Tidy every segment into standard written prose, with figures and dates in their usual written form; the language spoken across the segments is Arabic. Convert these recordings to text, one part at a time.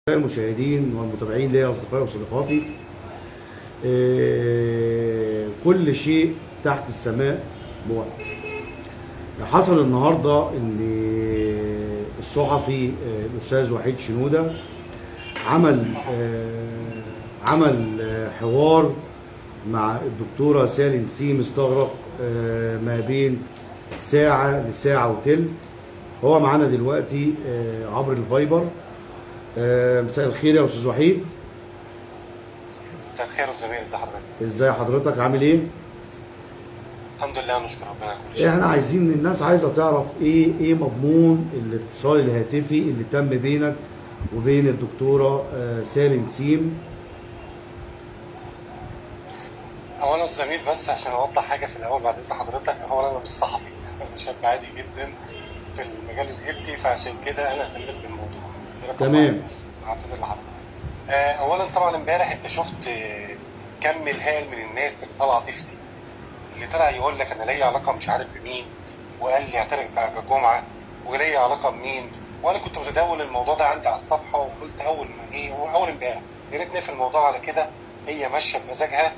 المشاهدين والمتابعين ليا اصدقائي وصديقاتي. كل شيء تحت السماء بوقت. حصل النهارده ان الصحفي الاستاذ وحيد شنوده عمل حوار مع الدكتوره سالي نسيم استغرق ما بين ساعه لساعه وتلت. هو معانا دلوقتي عبر الفايبر. مساء الخير يا استاذ وحيد. مساء الخير يا زميلي، ازي حضرتك؟ ازاي حضرتك عامل ايه؟ الحمد لله نشكر ربنا كل شيء. احنا عايزين، الناس عايزه تعرف ايه مضمون الاتصال الهاتفي اللي تم بينك وبين الدكتوره سالي نسيم. اولا الزميل بس عشان اوضح حاجه في الاول بعد اذن حضرتك، اولا انا مش صحفي، انا شاب عادي جدا في المجال الهيلثي، فعشان كده انا اهتميت بالموضوع. تمام. اعتذر لحضرتك. اولا طبعا امبارح انت شفت كم الهائل من الناس اللي طالعه تفتي، اللي طلع يقول لك انا ليا علاقه مش عارف بمين، وقال لي هترك بعد الجمعه، وليا علاقه بمين. وانا كنت متداول الموضوع ده عندي على الصفحه، وقلت اول ما ايه واول امبارح يا ريت نقفل الموضوع على كده، هي ماشيه بمزاجها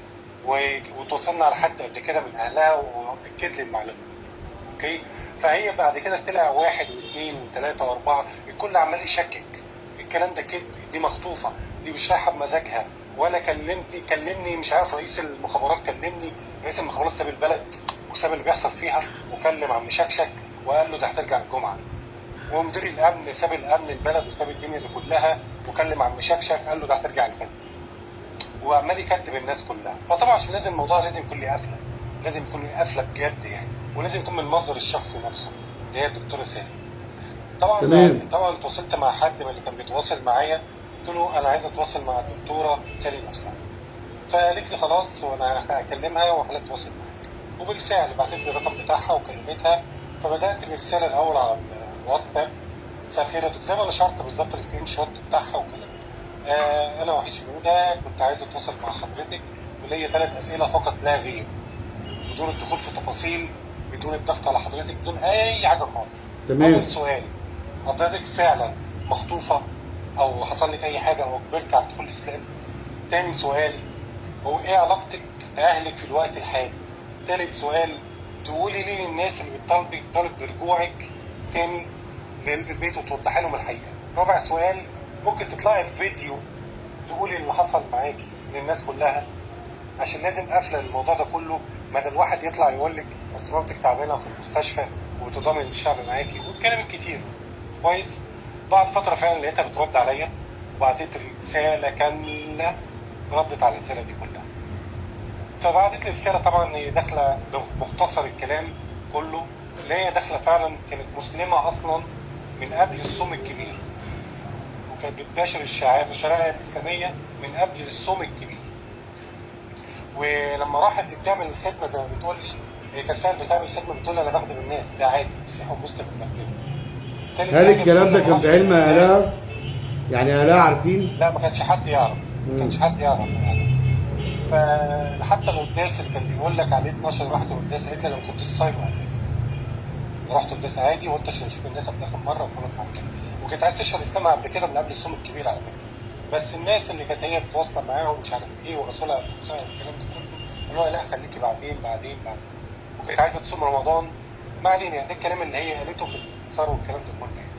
وتوصلنا على حد قبل كده من اهلها واكد لي المعلومه. اوكي، فهي بعد كده طلع واحد واثنين وثلاثه واربعه، الكل عمال يشكك الكلام ده كده، دي مخطوفه، دي مش رايحه بمزاجها. وانا كلمني مش عارف رئيس المخابرات، كلمني رئيس المخابرات ساب البلد وساب اللي بيحصل فيها، وكلم عم شكشك وقال له ده هترجع الجمعه. ومدير الامن ساب الامن البلد وساب الدنيا دي كلها وكلم عم شكشك قال له ده هترجع الخميس، وعمال يكتب الناس كلها. فطبعا عشان لازم الموضوع لازم يكون ليه قفله، لازم يكون ليه قفله بجد يعني، ولازم يكون من المصدر الشخصي نفسه اللي هي الدكتوره سالي. طبعا تواصلت مع حد من اللي كان بيتواصل معايا، قلت له انا عايز اتواصل مع الدكتوره سالي نفسها، فقالت لي خلاص وانا هكلمها وهخليها تتواصل معاك. وبالفعل بعتت لي الرقم بتاعها وكلمتها، فبدات برساله الاول على الواتساب: مساء الخير يا دكتور، زي ما نشرت بالظبط السكرين شوت بتاعها وكده. انا وحيد شنوده كنت عايز اتواصل مع حضرتك وليا 3 اسئله فقط لا غير، بدون الدخول في تفاصيل، بدون الضغط على حضرتك، بدون اي حاجه خالص. تمام. اول سؤال: حضرتك فعلا مخطوفه او حصل لك اي حاجه او اجبرت على دخول الاسلام؟ تاني سؤال: هو ايه علاقتك باهلك في الوقت الحالي؟ تالت سؤال: تقولي ليه للناس اللي بتطالب برجوعك تاني للبيت وتوضحي لهم الحقيقه؟ رابع سؤال: ممكن تطلعي بفيديو تقولي اللي حصل معاكي للناس كلها، عشان لازم قافله الموضوع ده كله، بدل الواحد يطلع يقول لك اصل مامتك تعبانه في المستشفى وتضامن الشعب معاكي والكلام الكتير. كويس. بعد فتره فعلا لقيتها بترد عليا وبعتت لي رساله كامله ردت على الرساله دي كلها. فبعتت لي رساله طبعا هي داخله مختصر الكلام كله، اللي هي داخله فعلا كانت مسلمه اصلا من قبل الصوم الكبير، وكانت بتباشر الشرائع الاسلاميه من قبل الصوم الكبير. ولما راحت بتعمل الخدمه زي ما بتقول لي، هي كانت فعلا بتعمل الخدمه، بتقول انا بخدم الناس، ده عادي، مسيحي ومسلم بنخدمه. هل الكلام ده كان بعلم اهلها؟ يعني اهلها عارفين؟ لا، ما كانش حد يعرف، ما كانش حد يعرف يعني. فحتى القداس اللي كان بيقول لك عليه 12 رحت القداس، قالت لي انا ما كنتش صايمه اساسا، رحت القداس عادي وقلت عشان اشوف الناس قبل اخر مره وخلاص على كده. وكانت عايز تشهر الاسلام قبل كده من قبل الصوم الكبير على فكره، بس الناس اللي كانت هي بتوصل معاهم مش عارف ايه ورسولها والكلام ده كله قالوا لها لا خليكي بعدين. وكانت عايزه تصوم رمضان. ما علينا يعني، ده الكلام اللي هي قالته في الاثار والكلام ده كله يعني.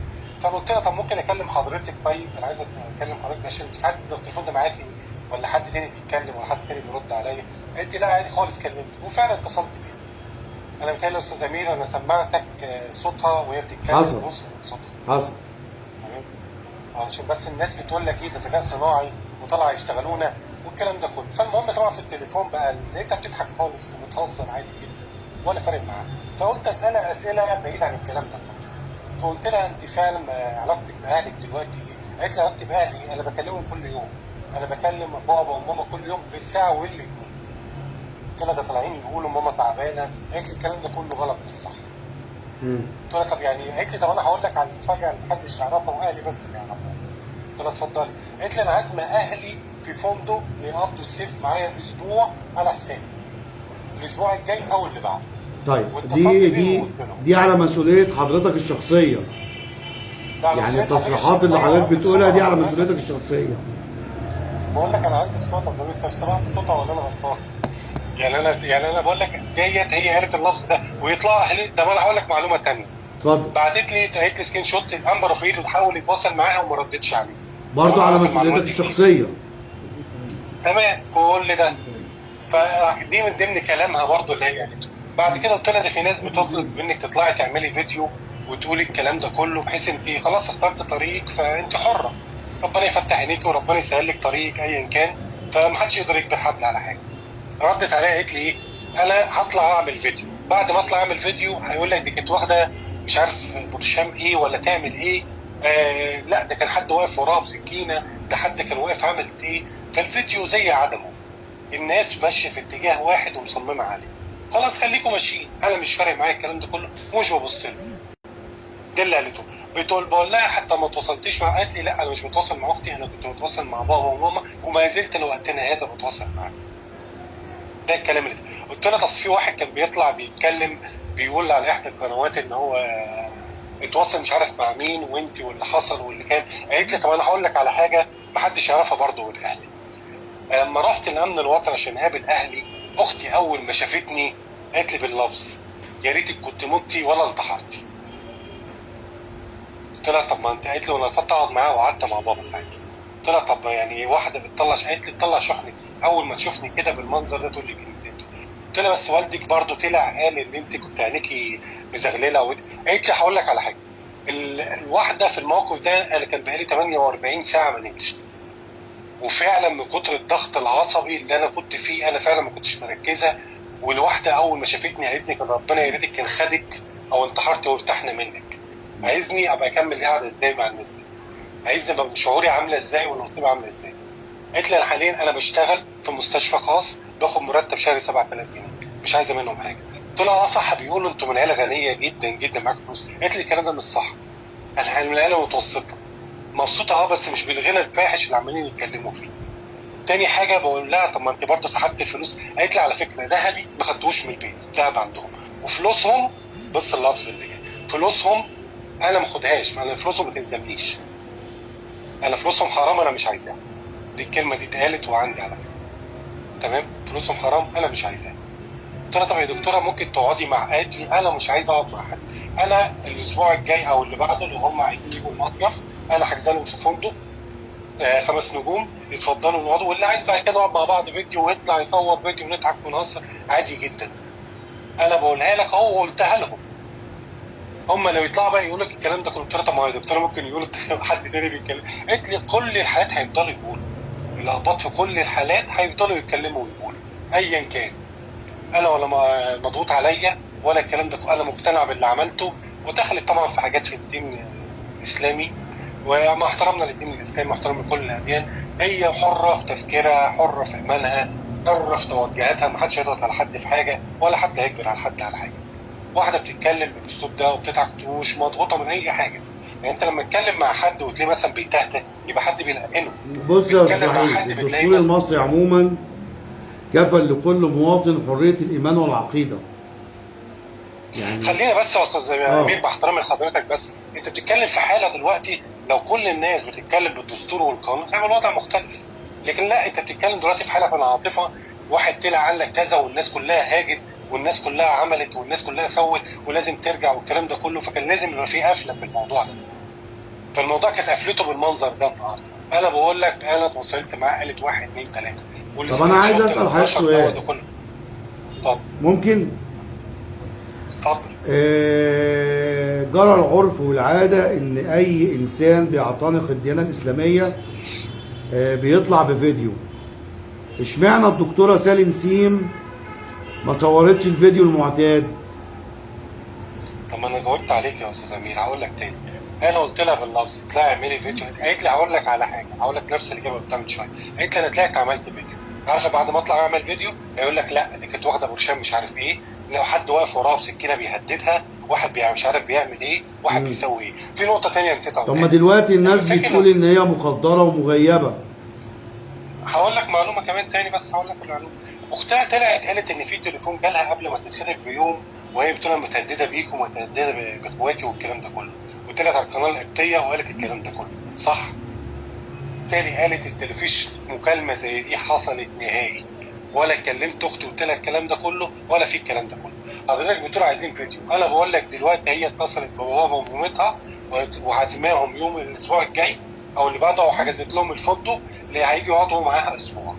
فقلت لها طب ممكن اكلم حضرتك؟ طيب انا عايز اكلم حضرتك عشان مش عارف التليفون ده معاكي ولا حد تاني بيتكلم ولا حد تاني بيرد عليا. قالت لي لا عادي خالص كلمني، وفعلا اتصلت بيها. انا متهيألي يا استاذ امير انا سمعتك صوتها وهي بتتكلم، حصل. بص صوتها حصل. تمام. عشان بس الناس بتقول لك ايه ده ذكاء صناعي وطلع يشتغلونا والكلام ده كله. فالمهم طبعا في التليفون بقى لقيتها بتضحك خالص وبتهزر عادي جدا ولا فارق معاها. فقلت اسالها اسئله بعيد عن الكلام ده كله. فقلت لها انت فعلا علاقتك باهلك دلوقتي ايه؟ قالت لي علاقتي باهلي انا بكلمهم كل يوم، انا بكلم بابا وماما كل يوم بالساعه والاتنين. قلت لها ده طالعين يقولوا ماما تعبانه. قالت لي الكلام ده كله غلط مش صح. قلت لها طب يعني، قالت لي طب انا هقول لك على المفاجاه اللي محدش يعرفها واهلي بس اللي يعرفوها. قلت لها اتفضلي. قالت لي انا عازمه اهلي في فندق يقضوا الصيف معايا اسبوع على حسابي، الاسبوع الجاي او اللي بعده. طيب دي على مسؤوليه حضرتك الشخصيه. ده على يعني مسؤوليتها هي التصريحات اللي الشخصية، حضرتك وعندي بتقولها دي السلطة على على مسؤوليتك حضرتك. الشخصيه. بقول لك انا عندي السلطه، طب انت سمعت الصوت ولا انا غلطان؟ يعني انا بقول لك ديت هي قالت اللفظ ده ويطلع اهلي ده. انا هقول لك معلومه ثانيه. اتفضل. قالت لي سكرين شوت الانبر رفيق وحاول يتواصل معاها وما ردتش عليه. طب برضه انا على اعرف مسؤوليتك المعلومات دي منين؟ الشخصيه. تمام كل ده. فدي من ضمن كلامها برضه اللي هي قالته. بعد كده قلت لها ده في ناس بتطلب منك تطلعي تعملي فيديو وتقولي الكلام ده كله، بحيث انت خلاص اخترت طريق فانت حره. ربنا يفتح عينيك وربنا يسهل لك طريقك ايا كان، فمحدش يقدر يجبر حد على حاجه. ردت عليها قالت لي ايه؟ انا هطلع اعمل فيديو، بعد ما اطلع اعمل فيديو هيقول لك دي كانت واخده مش عارف برشام ايه ولا تعمل ايه. لا ده كان حد واقف وراها بسكينه، ده حد كان واقف عمل ايه. فالفيديو زي عدمه، الناس ماشيه في اتجاه واحد ومصممه عليه. خلاص خليكم ماشيين، انا مش فارق معايا الكلام ده كله ومش ببص له. ده اللي قالته. بقول لها حتى ما تواصلتيش مع، قالت لي لا انا مش متواصل مع اختي، انا كنت متواصل مع بابا وماما وما زلت لوقتنا هذا متواصل معاها. ده الكلام اللي قلت لها. اصل في واحد كان بيطلع بيتكلم بيقول على احدى القنوات ان هو اتواصل مش عارف مع مين وانت واللي حصل واللي كان. قالت لي طب انا هقول لك على حاجه محدش يعرفها برضه غير اهلي. لما رحت الامن الوطني عشان اقابل اهلي، اختي اول ما شافتني قالت لي باللفظ يا ريتك كنت متي ولا انتحرتي. قلت لها طب ما انت، قالت لي وانا رفضت اقعد معاها وقعدت مع بابا ساعتها. قلت لها طب يعني واحده بتطلع، قالت لي تطلع شحنه اول ما تشوفني كده بالمنظر ده تقول لي كلمتين. قلت لها بس والدك برضه طلع قال ان انت كنت عينيكي مزغلله قالت لي هقول لك على حاجه. الواحده في الموقف ده انا كان بقالي 48 ساعه ما نمتش، وفعلا من كتر الضغط العصبي اللي انا كنت فيه انا فعلا ما كنتش مركزه. والواحده اول ما شافتني قالت لي كان ربنا يا ريتك كان خدك او انتحرت وارتحنا منك. عايزني ابقى اكمل قاعده ازاي مع الناس دي؟ عايزني ابقى شعوري عامله ازاي والنصيبه عامله ازاي؟ قالت لي انا حاليا انا بشتغل في مستشفى خاص باخد مرتب شهري 7000 جنيه مش عايزه منهم حاجه. قلت لها اه صح، بيقولوا انتوا من عيله غنيه جدا جدا معاكم فلوس. قالت لي الكلام ده مش صح، انا من عيله متوسطه مبسوطه بس مش بالغنى الفاحش اللي عمالين يتكلموا فيه. تاني حاجه بقول لها طب ما انت برضه سحبت الفلوس. قالت لي على فكره ذهبي ما خدتوش من البيت، ذهب عندهم وفلوسهم. بص اللفظ اللي جاي، فلوسهم انا ما اخدهاش، انا فلوسهم ما تلزمنيش، انا فلوسهم حرام انا مش عايزاها. دي الكلمه دي اتقالت وعندي على فكره. تمام، فلوسهم حرام انا مش عايزاها. قلت لها طب يا دكتوره ممكن تقعدي مع، قالت لي انا مش عايزه اقعد مع حد، انا الاسبوع الجاي او اللي بعده اللي هم عايزين يجوا المصيف انا حاجزه لهم في فندق 5 نجوم يتفضلوا نقعدوا، واللي عايز بعد كده نقعد مع بعض فيديو ويطلع يصور فيديو ونضحك ونهزر عادي جدا. انا بقولها لك اهو وقلتها لهم. هم لو يطلعوا بقى يقول لك الكلام ده كله. قلت لها طب ما يا دكتوره ممكن يقولوا حد تاني بيتكلم. قالت لي كل الحالات هيفضلوا يقولوا، الاقباط في كل الحالات هيفضلوا يتكلموا ويقولوا ايا كان. انا ولا مضغوط عليا ولا الكلام ده، انا مقتنع باللي عملته. ودخلت طبعا في حاجات في الدين الاسلامي، ومع احترامنا للدين الاسلامي واحترام لكل الاديان، هي حره في تفكيرها، حره في ايمانها، حره في توجهاتها، ما حدش يضغط على حد في حاجه ولا حد هيجبر على حد على حاجه. واحده بتتكلم بالاسلوب ده وبتضحك مش مضغوطه من اي حاجه. يعني انت لما تتكلم مع حد وتلاقيه مثلا بيتهته يبقى حد بيلقنه. بص يا بتتكلم مع استاذ حد وحيد، بتلاقيه الدستور المصري عموما كفل لكل مواطن حريه الايمان والعقيده. يعني خلينا بس يا استاذ امير باحترامي لحضرتك، بس انت بتتكلم في حاله دلوقتي لو كل الناس بتتكلم بالدستور والقانون هيبقى الوضع مختلف. لكن لا، انت بتتكلم دلوقتي في حاله من العاطفه، واحد طلع قال لك كذا والناس كلها هاجت والناس كلها عملت والناس كلها سوت ولازم ترجع والكلام ده كله، فكان لازم يبقى في قفله في الموضوع ده. فالموضوع كانت قفلته بالمنظر ده النهارده. انا بقول لك انا اتواصلت معاه قالت 1 2 3. طب انا عايز اسال حضرتك سؤال. اتفضل. ممكن؟ اتفضل. جرى العرف والعادة إن أي إنسان بيعتنق الديانة الإسلامية بيطلع بفيديو. اشمعنى الدكتورة سالي نسيم ما صورتش الفيديو المعتاد؟ طب ما أنا جاوبت عليك يا أستاذ أمير، هقول لك تاني. أنا قلت لها باللفظ اطلعي اعملي فيديو، قالت لي هقول لك على حاجة، هقول لك نفس الإجابة بتاعت من شوية. قالت لي أنا طلعت عملت فيديو. عارفة بعد ما أطلع أعمل فيديو هيقول لك لا دي كانت واخدة برشام مش عارف إيه، لو حد واقف وراها بسكينة بيهددها، واحد مش عارف بيعمل إيه، واحد بيسوي إيه. في نقطة تانية نسيت أقولها. طب ما دلوقتي الناس بتقول إن هي مخدرة ومغيبة. هقول لك معلومة كمان تاني، بس هقول لك المعلومة. أختها طلعت قالت إن في تليفون جالها قبل ما تتخرج بيوم وهي بتقول أنا متهددة بيكم ومتهددة بإخواتي والكلام ده كله. وطلعت على القناه القبطيه وقالت الكلام ده كله صح؟ بالتالي قالت انت مفيش مكالمه زي دي حصلت نهائي، ولا كلمت اختي وقلت لها الكلام ده كله، ولا في الكلام ده كله. حضرتك بتقول عايزين فيديو، انا بقول لك دلوقتي هي اتصلت بباباها ومامتها وعازماهم يوم الاسبوع الجاي او اللي بعده، وحجزت لهم الفندق اللي هيجوا يقعدوا معاها اسبوع.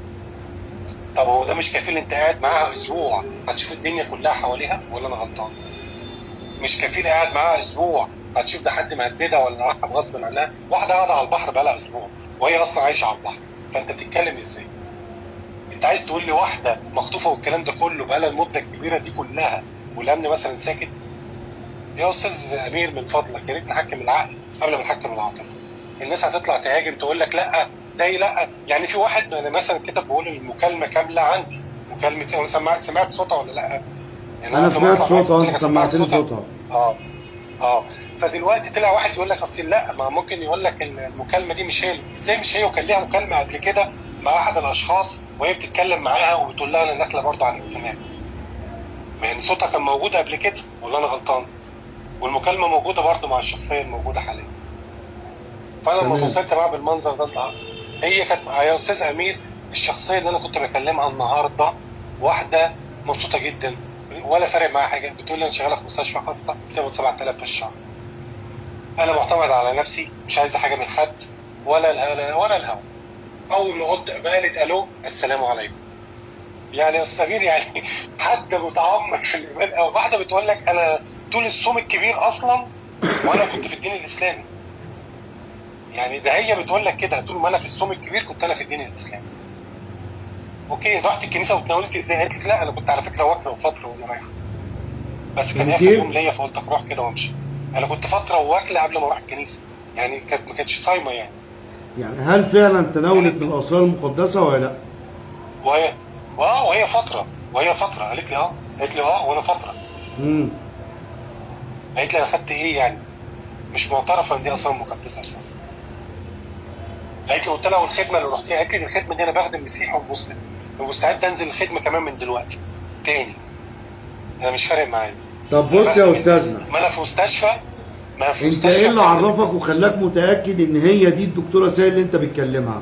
طب هو ده مش كفيل انت قاعد معاها اسبوع هتشوف الدنيا كلها حواليها، ولا انا غلطان؟ مش كفيل قاعد معاها اسبوع هتشوف ده حد مهددها ولا راح غصب عنها؟ واحده قاعده على البحر بقالها اسبوع وهي اصلا عايشه على البحر، فانت بتتكلم ازاي؟ انت عايز تقول لي واحده مخطوفه والكلام ده كله بقالها المده الكبيره دي كلها والامن مثلا ساكت؟ يا استاذ امير من فضلك يا ريت نحكم العقل قبل ما نحكم العاطفه. الناس هتطلع تهاجم تقول لك لا زي لا، يعني في واحد انا مثلا كده بقول المكالمه كامله عندي، مكالمه انا سمعت صوتها ولا لا؟ يعني انا قبل ما سمعت اطلع معاك صوتها، قلت انت لك أنا سمعت سمعتني صوتها. صوتها. اه اه. فدلوقتي طلع واحد يقول لك اصل لا، ما ممكن يقول لك المكالمه دي مش هي. ازاي مش هي وكان ليها مكالمه قبل كده مع احد الاشخاص وهي بتتكلم معاها وبتقول لها انا داخله برضه على الامتنان؟ ما يعني صوتها كان موجود قبل كده، ولا انا غلطان؟ والمكالمه موجوده برضه مع الشخصيه الموجوده حاليا. فانا لما تمام. تواصلت معاها بالمنظر ده النهارده، هي كانت يا استاذ امير الشخصيه اللي انا كنت بكلمها النهارده واحده مبسوطه جدا ولا فارق معاها حاجه، بتقول لي انا شغاله في مستشفى خاصه بتاخد 7000 في الشهر، انا معتمد على نفسي مش عايزه حاجه من حد ولا الهوا. اول ما قلت قالت الو السلام عليكم. يعني يا استاذ امير يعني حد متعمق في الايمان، او واحده بتقول لك انا طول الصوم الكبير اصلا وانا كنت في الدين الاسلامي. يعني ده هي بتقول لك كده طول ما انا في الصوم الكبير كنت انا في الدين الاسلامي. اوكي رحت الكنيسه واتناولت ازاي؟ قالت لك لا انا كنت على فكره واكله وفتره وانا رايحه، بس كان كانت اخر يوم ايه؟ ليا فقلت اروح كده وامشي. انا كنت فتره واكله قبل ما اروح الكنيسه، يعني كانت ما كانتش صايمه يعني. يعني هل فعلا تناولت كانت من الاسرار المقدسه ولا لا؟ وهي وهي فتره قالت لي قالت لي وانا فتره. امم قالت لي انا خدت ايه يعني؟ مش معترفه ان دي اصلا مقدسه اساسا. قالت لي قلت لها والخدمه اللي رحتيها؟ قالت لي الخدمه دي انا بخدم مسيحي ومسلم ومستعد انزل الخدمه كمان من دلوقتي تاني، انا مش فارق معايا. طب انا بص يا بخدم استاذنا، ما انا في مستشفى، ما في انت ايه مستشفى اللي بتعمل عرفك وخلاك متاكد ان هي دي الدكتوره سهيل اللي انت بتكلمها؟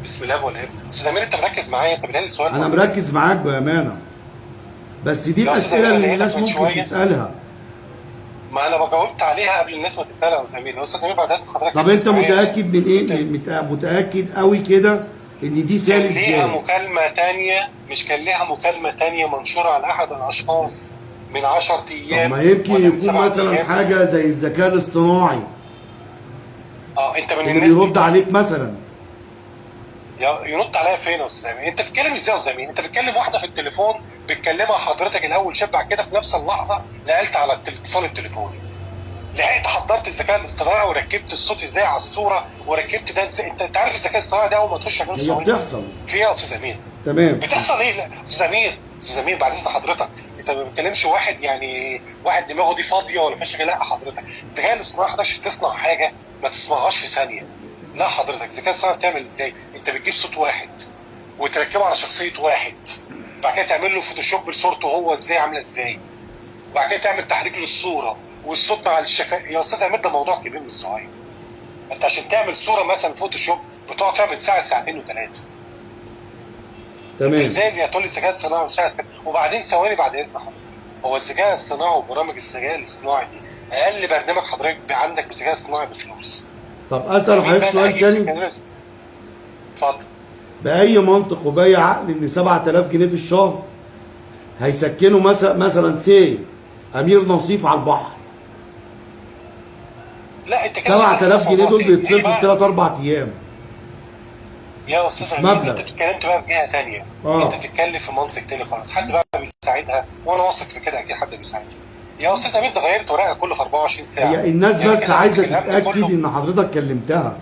بسم الله والابن. استاذ امير انت مركز معايا؟ انت بتقول السؤال انا ولا إيه؟ مركز معاك بامانه، بس دي يا استاذ الاسئله امير اللي انا الناس لقيتك من ممكن شويه، تسالها. ما انا جاوبت عليها قبل الناس ما تسالها يا استاذ امير. يا استاذ امير بعد اذن حضرتك طب ركز انت معايا عشان متاكد من ايه؟ انت متاكد قوي كده ان دي كان سهيل ليها ازاي؟ مكالمه تانية، مش كان ليها مكالمه تانية منشوره على احد الاشخاص من 10 طب ايام ما يمكن ولا من يكون 7 مثلا ايام؟ حاجه زي الذكاء الاصطناعي انت من اللي الناس دي بيرد طيب؟ عليك مثلا. ينط عليا فين يا استاذ امير؟ انت بتتكلم ازاي يا استاذ امير؟ انت بتكلم واحده في التليفون بتكلمها حضرتك الاول شبع كده في نفس اللحظه نقلت على الاتصال التليفوني، لحقت حضرت الذكاء الاصطناعي وركبت الصوت ازاي على الصوره وركبت ده ازاي. انت عارف الذكاء الاصطناعي ده اول ما تخش عليه هي بتحصل. في ايه يا استاذ امير؟ تمام. بتحصل ايه؟ لا استاذ امير، استاذ امير بعد اذن حضرتك انت ما بتكلمش واحد يعني واحد دماغه دي فاضيه ولا فيش. لا حضرتك الذكاء الاصطناعي ده عشان تصنع حاجه ما تصنعهاش في ثانيه. لا حضرتك الذكاء الاصطناعي بتعمل ازاي؟ انت بتجيب صوت واحد وتركبه على شخصيه واحد، بعد كده تعمل له فوتوشوب لصورته هو ازاي عامله ازاي، وبعد كده تعمل تحريك للصوره والصوت مع الشفاء. يا استاذ امير ده موضوع كبير مش صغير. انت عشان تعمل صوره مثلا فوتوشوب بتقعد فيها من ساعه ساعتين وثلاثه. تمام. ازاي اللي هتقول لي الذكاء الصناعي وساعه؟ وبعدين ثواني بعد اذن حضرتك، هو الذكاء الصناعي وبرامج الذكاء الاصطناعي دي اقل برنامج حضرتك عندك بالذكاء الصناعي بفلوس. طب اسال مين حضرتك بقى سؤال اللي تاني؟ هيجيب؟ اتفضل. باي منطق وباي عقل ان 7000 جنيه في الشهر هيسكنوا مثلا امير نصيف على البحر؟ لا انت كده 7000 جنيه دول بيتصرفوا في بقى 3 4 ايام. يا مش استاذ امير مبلغ. انت اتكلمت بقى في جهه ثانيه. انت بتتكلم في منطق تاني خالص. حد بقى بيساعدها وانا واثق في كده اكيد حد بيساعدها. يا استاذ امير ده غيرت ورقه كله في 24 ساعه. هي الناس يعني بس كده عايزه الكلام ده تتاكد كله. ان حضرتك كلمتها.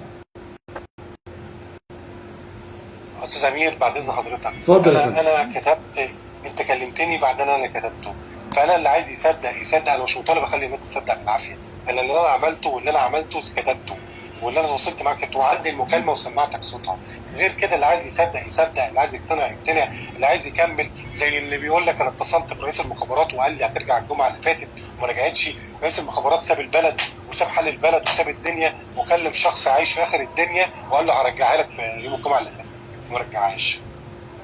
استاذ امير بعد اذن حضرتك اتفضل يا فندم. انا كتبت، انت كلمتني بعدين انا كتبته، فانا اللي عايز يصدق يصدق. انا مش مطالب اخلي الناس تصدق بالعافيه. انا اللي انا عملته واللي انا عملته كتبته، واللي انا وصلت معاك كنت وعندي المكالمه وسمعتك صوتها. غير كده اللي عايز يصدق يصدق، اللي عايز يقتنع يقتنع، اللي عايز يكمل. زي اللي بيقول لك انا اتصلت برئيس المخابرات وقال لي هترجع الجمعه اللي فاتت وما رجعتش. رئيس المخابرات ساب البلد وساب حل البلد وساب الدنيا وكلم شخص عايش في اخر الدنيا وقال له هرجعها لك في يوم الجمعه اللي فاتت وما رجعهاش.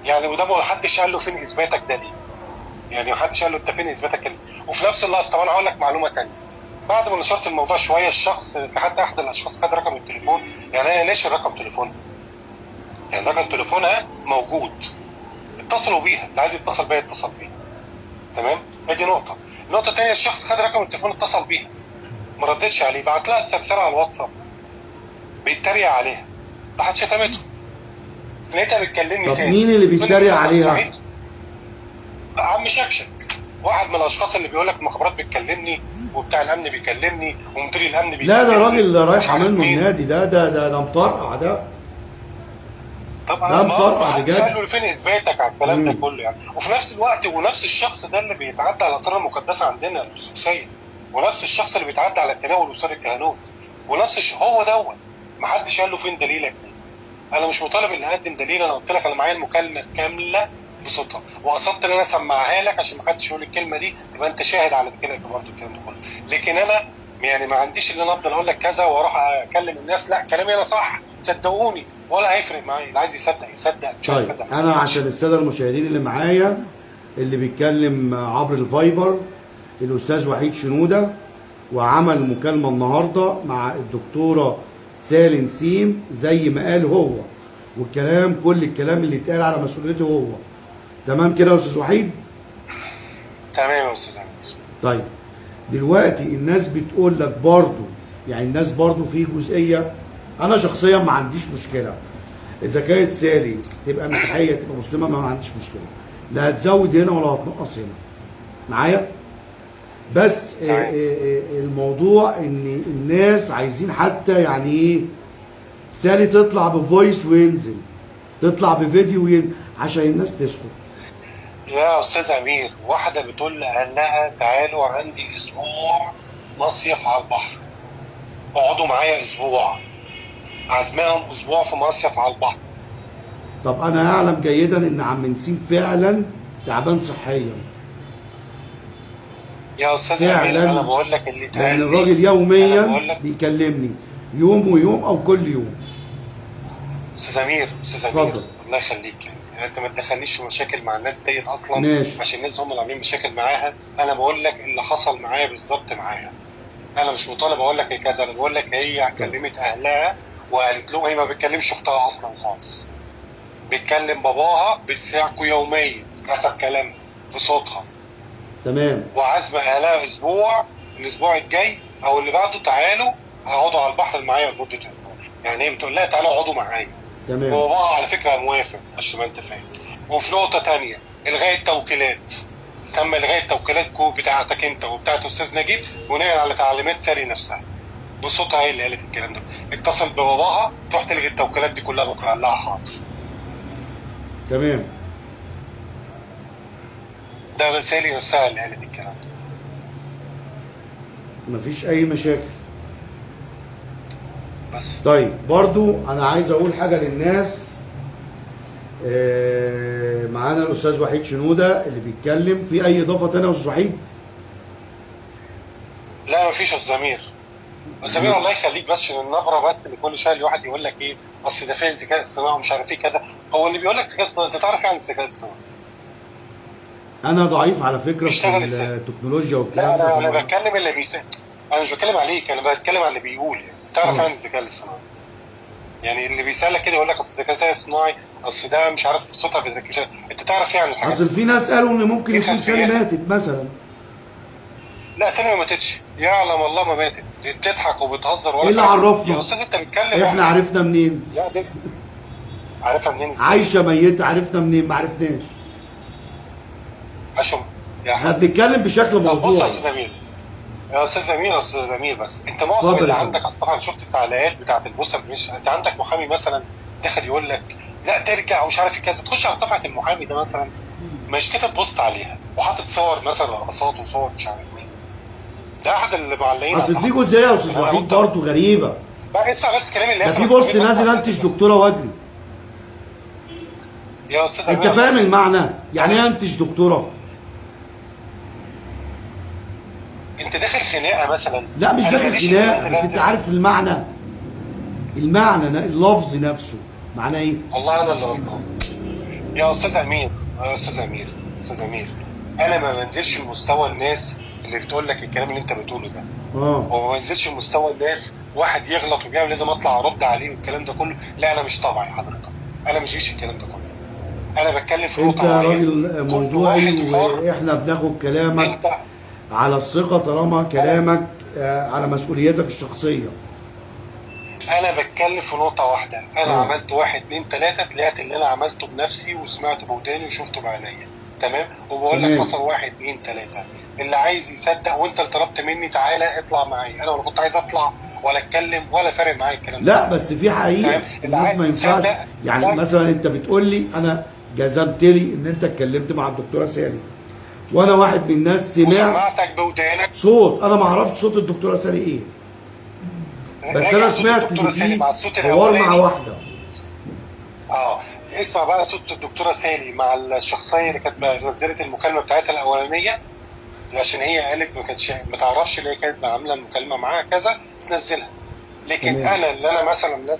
يعني وده ما حدش قال له فين اثباتك ده ليه؟ يعني ما حدش قال له انت فين اثباتك وفي نفس اللحظه. طب انا هقول لك معلومه ثانيه. بعد ما نشرت الموضوع شويه الشخص، في حتى احد الاشخاص خد رقم التليفون. يعني انا ناشر رقم تليفونها، يعني رقم تليفونها موجود، اتصلوا بيها، اللي عايز يتصل بيها يتصل بيها. تمام؟ ادي نقطه. النقطه الثانيه، الشخص خد رقم التليفون اتصل بيها ما ردتش عليه، بعت لها استفسار على الواتساب بيتريق عليها، راحت شتمته. لقيتها بتكلمني طب تاني. مين اللي بيتريق عليها؟ عم شكشك، واحد من الاشخاص اللي بيقول لك المخابرات بتكلمني وبتاع الامن بيكلمني ومدير الامن بيكلمني. لا ده راجل رايح منه النادي، ده مطرقع ده. طبعا ده مطرقع بجد. قال له فين اثباتك على الكلام ده كله يعني. وفي نفس الوقت ونفس الشخص ده اللي بيتعدى على الاسرار المقدسه عندنا الخصوصيه، ونفس الشخص اللي بيتعدى على التناول وسر الكهنوت، ونفس هو دوت. ما حدش قال له فين دليلك دي. انا مش مطالب ان اقدم دليل، انا قلت لك انا معايا المكالمه كامله بصوتها، وقصدت ان انا اسمعها لك عشان ما حدش يقول الكلمه دي تبقى انت شاهد على كده برضه الكلام ده كله. لكن انا يعني ما عنديش ان انا افضل اقول لك كذا واروح اكلم الناس. لا، كلامي انا صح صدقوني ولا هيفرق معايا. اللي عايز يصدق يصدق. طيب انا عشان الساده المشاهدين اللي معايا اللي بيتكلم عبر الفايبر الاستاذ وحيد شنوده، وعمل مكالمه النهارده مع الدكتوره سالي نسيم زي ما قال هو، والكلام كل الكلام اللي اتقال على مسؤوليته هو. تمام كده يا استاذ وحيد؟ تمام يا استاذ عماد. طيب دلوقتي الناس بتقول لك برضه، يعني الناس برضه في جزئيه انا شخصيا ما عنديش مشكله. اذا كانت سالي تبقى مسيحيه تبقى مسلمه ما عنديش مشكله، لا هتزود هنا ولا هتنقص هنا معايا. بس الموضوع ان الناس عايزين حتى يعني ايه سالي تطلع بفويس وينزل، تطلع بفيديو وينزل عشان الناس تسكت. يا استاذ امير، واحده بتقول لها تعالوا عندي اسبوع مصيف على البحر، اقعدوا معايا اسبوع، عزمهم اسبوع في مصيف على البحر. طب انا اعلم جيدا ان عم نسيم فعلا تعبان صحيا يا استاذ امير. انا بقول لك اللي لان الراجل يوميا بيكلمني يوم ويوم او كل يوم. استاذ امير الله يخليك، يعني انت ما تدخلنيش في مشاكل مع الناس ديت اصلا. ماشي. عشان الناس هم اللي عاملين مشاكل معاها. انا بقول لك اللي حصل معايا بالظبط معايا. انا مش مطالب اقول لك كذا، انا بقول لك هي كلمت اهلها وقالت لهم، هي ما بتكلمش اختها اصلا خالص، بتكلم باباها بتساعكوا يوميا حسب كلامها بصوتها. تمام. وعازمه اهلها اسبوع، الاسبوع الجاي او اللي بعده تعالوا اقعدوا على البحر معايا لمده اسبوع. يعني هي بتقول لها تعالوا اقعدوا معايا. تمام. وباباها على فكره موافق عشان ما انت فاهم. وفي نقطه ثانيه، الغاء التوكيلات. تم الغاء التوكيلات بتاعتك انت وبتاعت استاذ نجيب بناء على تعليمات سالي نفسها بصوتها، هي اللي قالت الكلام ده. اتصل بباباها تروح تلغي التوكيلات دي كلها بكره. قال لها حاضر. تمام. ده سالي نفسها اللي قالت الكلام ده. مفيش اي مشاكل. بس طيب برضو انا عايز اقول حاجه للناس. معانا الاستاذ وحيد شنوده اللي بيتكلم. في اي اضافه ثانيه يا استاذ وحيد؟ لا مفيش يا استاذ امير. استاذ امير الله يخليك، بس عشان النبره بس اللي كل شويه الواحد يقول لك ايه اصل ده فين الذكاء الاصطناعي ومش عارف ايه كذا. هو اللي بيقول لك ذكاء اصطناعي انت تعرف يعني الذكاء الاصطناعي؟ انا ضعيف على فكره في التكنولوجيا والكلام ده. لا انا بتكلم اللي بيسال، انا مش بتكلم عليك، انا بتكلم على اللي بيقول. يعني تعرف يعني الذكاء الاصطناعي؟ يعني اللي بيسالك كده يقول لك اصل ده الذكاء الاصطناعي اصل ده مش عارف صوتها بيذاكر، انت تعرف يعني الحاجات. اصل في ناس قالوا ان ممكن يكون سالي ماتت مثلا. لا سالي ما ماتتش، يعلم الله ما ماتت، دي بتضحك وبتهزر. ايه اللي عرفنا؟ يا استاذ انت بتتكلم احنا عرفنا منين؟ لا دي عارفها منين؟ عايشه ميته عرفنا منين؟ ما عرفناش. احنا بنتكلم بشكل موضوعي. بص يا استاذ امير، يا استاذ امير بس انت معظم اللي عندك اصلا شفت التعليقات بتاعت البوست. مش انت عندك محامي مثلا داخل يقول لك لا ترجع ومش عارف كذا، تخش على صفحه المحامي ده مثلا مش كاتب بوست عليها وحاطط صور مثلا رقصات وصور مش عارف مين. ده احد اللي معلقين. اصل في جزئيه يا استاذ وحيد برضه غريبه. بقى اسمع بس كلامي اللي ده في بوست نازل انتج دكتوره واجري. يا استاذ انت فاهم المعنى؟ يعني ايه انتج دكتوره؟ انت داخل خناقه مثلا. لا مش داخل خناقه، بس انت عارف المعنى. المعنى اللفظ نفسه معناه ايه؟ والله انا اللي غلطان يا استاذ امير. يا استاذ امير، استاذ امير، انا ما بنزلش لمستوى الناس اللي بتقول لك الكلام اللي انت بتقوله ده. وما بنزلش لمستوى الناس واحد يغلط وجاي لازم اطلع ارد عليه والكلام ده كله. لا انا مش طبعي حضرتك، انا مش ايش الكلام ده كله. انا بتكلم في انت نقطه راجل موضوعي واحنا بناخد كلامك على الثقه طالما كلامك على مسؤوليتك الشخصيه. انا بتكلم في نقطه واحده. انا عملت 1 2 3، طلعت اللي انا عملته بنفسي وسمعته بوداني وشفته بعينيا، تمام؟ وبقول لك حصل 1 2 3. اللي عايز يصدق، وانت اللي طلبت مني تعالى اطلع معايا، انا ولا كنت عايز اطلع ولا اتكلم ولا فارق معايا الكلام ده. لا بس في حقيقه الناس ما ينفعش. يعني مثلا انت بتقول لي انا جزمت لي ان انت اتكلمت مع الدكتوره سالي، وانا واحد من الناس سمعتك بودانك صوت، انا ما عرفتش صوت الدكتوره سالي ايه، بس انا سمعت ان في حوار مع واحده. اسمع بقى صوت الدكتوره سالي مع الشخصيه اللي كانت نزلت المكالمه بتاعتها الاولانيه، عشان هي قالت ما تعرفش اللي هي كانت عامله المكالمه معاها كذا تنزلها. لكن انا اللي انا مثلا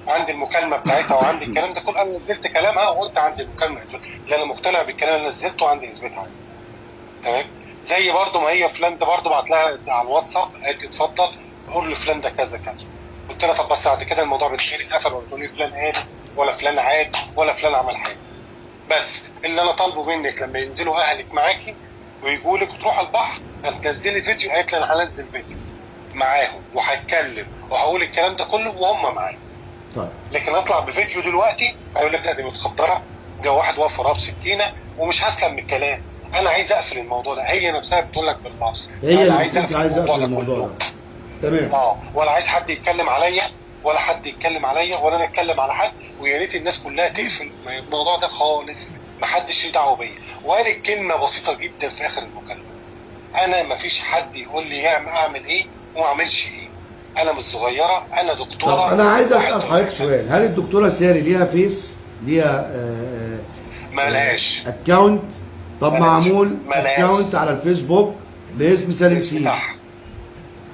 عندي المكالمه بتاعتها وعندي الكلام ده كله، انا نزلت كلامها وقلت عندي المكالمه اثبات، اللي انا مقتنع بالكلام اللي نزلته وعندي اثبات عنه. تمام؟ زي برضه ما هي فلان ده برضه بعت لها على الواتساب قالت لي اتفضل قول لفلان ده كذا كذا. قلت لها طب بس بعد كده الموضوع بالخير اتقفل، ولا تقول لي فلان قال ولا فلان عاد ولا فلان عمل حاجه. بس اللي انا طالبه منك لما ينزلوا اهلك معاكي ويجوا لك تروح البحر هتنزلي فيديو. قالت لي انا هنزل فيديو معاهم وهتكلم وهقول الكلام ده كله وهم معايا. طيب لكن اطلع بفيديو دلوقتي هيقول لك لا دي متخدره، جه واحد واقف وراها بسكينه ومش هسلم من الكلام. انا عايز اقفل الموضوع ده. هي نفسها بتقول لك باللفظ هي اللي عايز اقفل الموضوع ده. تمام. ولا عايز حد يتكلم عليا ولا حد يتكلم عليا ولا انا اتكلم على حد، ويا ريت الناس كلها تقفل الموضوع ده خالص، محدش ليه دعوه بيا. وقالت كلمه بسيطه جدا في اخر المكالمه، انا مفيش حد يقول لي اعمل ايه وما اعملش ايه. انا مش صغيره، انا دكتوره. طب انا عايز اسال حضرتك سؤال، هل الدكتوره سالي ليها فيس؟ ليها مالهاش اكونت؟ طب معمول اكونت على الفيسبوك باسم سالم سين؟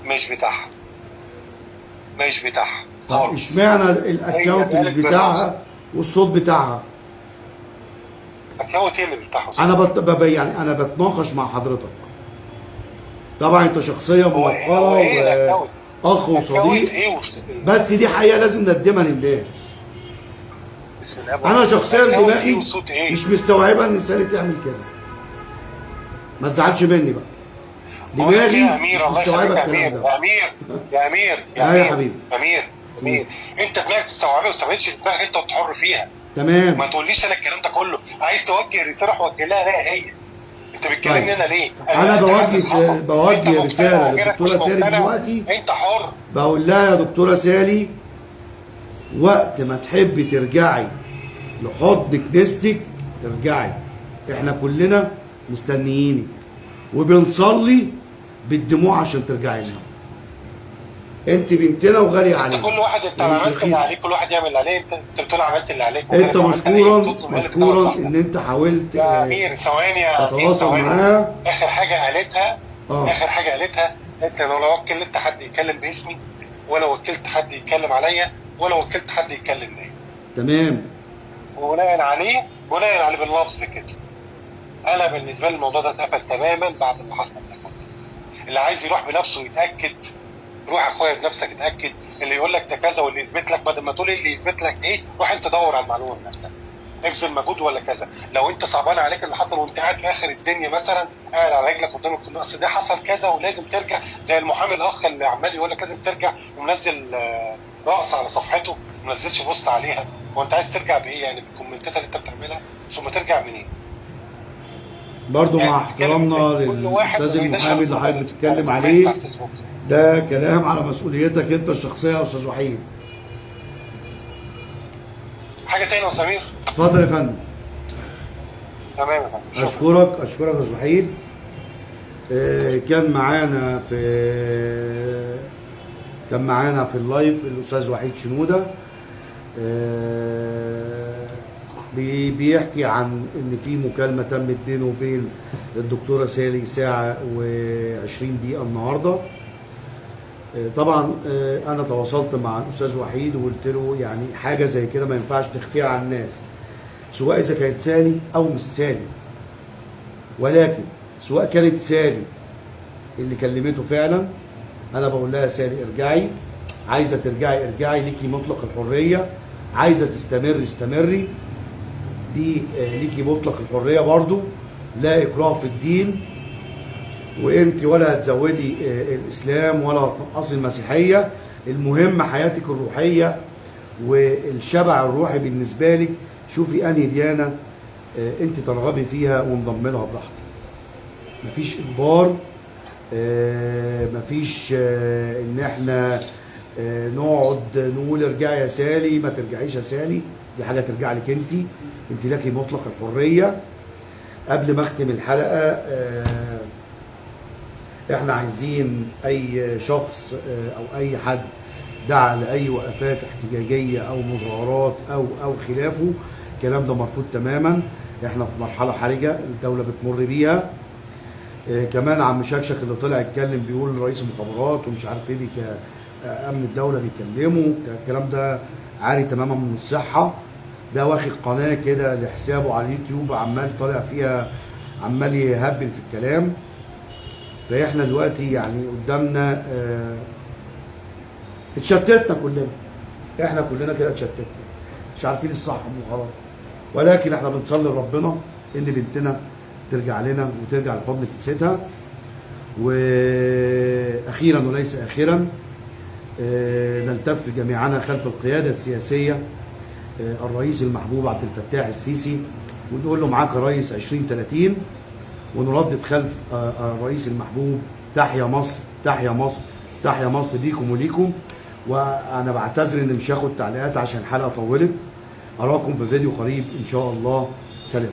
مش بتاعها مش بتاعها. طب اشمعنى الاكونت مش بتاعها والصوت بتاعها؟ اكونت ايه اللي بتاعها؟ يعني انا بتناقش مع حضرتك. طبعا انت شخصيه موقره واخ وصديق، بس دي حقيقه لازم نقدمها للناس. انا شخصيا دماغي مش مستوعبه ان سالي تعمل كده. ما تزعلش مني بقى، دماغي مش مستوعبه الكلام ده. يا امير يا حبيبي امير انت دماغك تستوعبها، ما تستوعبش دماغك انت وتحر فيها. تمام. ما تقوليش انا الكلام ده كله. عايز توجه رساله وجه لها هي. انت بتكلمني انا ليه؟ انا بوجه رساله للدكتوره سالي دلوقتي. انت حر. بقول لها يا دكتوره سالي، وقت ما تحبي ترجعي لحضن كنيستك ارجعي، احنا كلنا مستنيينك وبنصلي بالدموع عشان ترجعي لنا. انت بنتنا وغاليه علينا. انت كل واحد انت عملت اللي عليك، كل واحد يعمل اللي عليه. انت بتقول عملت اللي عليك. انت مشكورا ان انت حاولت يا امير ثواني يا امير تتواصل معاها. اخر حاجه قالتها قالت لي انا ولا وكلت حد يتكلم باسمي ولا وكلت حد يتكلم عليا ولا وكلت حد يتكلم ليا. تمام. وبناء عليه باللفظ كده. انا بالنسبه لي الموضوع ده اتقفل تماما بعد اللي حصل ده كله. اللي عايز يروح بنفسه يتاكد، روح يا اخويا بنفسك اتاكد. اللي يقول لك ده كذا واللي يثبت لك، بدل ما تقول اللي يثبت لك ايه، روح انت دور على المعلومه بنفسك. ابذل مجهود ولا كذا. لو انت صعبان عليك اللي حصل وانت قاعد في اخر الدنيا مثلا قاعد على رجلك قدام الكمبيوتر، اصل ده حصل كذا ولازم ترجع، زي المحامي الاخ اللي عمال يقول لك لازم ترجع ومنزل رقص على صفحته وما نزلش بوست عليها. وانت عايز ترجع بايه يعني؟ بالكومنتات اللي انت بتعملها ثم ترجع منين؟ برضه مع احترامنا للاستاذ المحامي اللي حضرتك بتتكلم عليه، ده كلام على مسؤوليتك انت الشخصيه يا استاذ وحيد. حاجه تاني يا سمير؟ اتفضل يا فندم. تمام يا فندم. اشكرك يا استاذ وحيد. كان معانا في كان معانا في اللايف الاستاذ وحيد شنوده بيحكي عن ان في مكالمه تمت بينه وبين الدكتوره سالي ساعه و20 دقيقه النهارده. طبعا انا تواصلت مع الاستاذ وحيد وقلت له يعني حاجه زي كده ما ينفعش تخفيها عن الناس، سواء اذا كانت سالي او مش سالي، ولكن سواء كانت سالي اللي كلمته فعلا انا بقول لها سالي ارجعي، عايزه ترجعي ارجعي، ليكي مطلق الحريه، عايزه تستمري استمري، دي ليكي مطلق الحريه برضو، لا اكراه في الدين، وانت ولا هتزودي الاسلام ولا هتنقصي المسيحيه، المهم حياتك الروحيه والشبع الروحي بالنسبه لك، شوفي انهي ديانه انت ترغبي فيها وانضمي لها براحتك. مفيش اجبار، مفيش ان احنا نقعد نقول ارجعي يا سالي ما ترجعيش يا سالي، دي حاجه ترجع لك انت لكي مطلق الحريه. قبل ما اختم الحلقه احنا عايزين اي شخص او اي حد دعا لاي وقفات احتجاجيه او مظاهرات او خلافه، الكلام ده مرفوض تماما. احنا في مرحله حرجه الدوله بتمر بيها. كمان عم شكشك اللي طلع يتكلم بيقول رئيس المخابرات ومش عارف ايه امن الدوله بيكلمه، الكلام ده عاري تماما من الصحه. ده واخد قناه كده لحسابه على اليوتيوب عمال طالع فيها عمال يهبل في الكلام. فاحنا دلوقتي يعني قدامنا اتشتتنا كلنا، احنا كلنا كده اتشتتنا مش عارفين الصح من الغلط، ولكن احنا بنصلي لربنا ان بنتنا ترجع لنا وترجع لحضن كنيستها. واخيرا وليس اخرا نلتف جميعنا خلف القياده السياسيه الرئيس المحبوب عبد الفتاح السيسي، ونقول له معاك يا ريس 2030، ونردد خلف الرئيس المحبوب تحيا مصر تحيا مصر تحيا مصر بيكم وليكم. وانا بعتذر ان مش هاخد تعليقات عشان الحلقه طولت. اراكم في فيديو قريب ان شاء الله. سلام.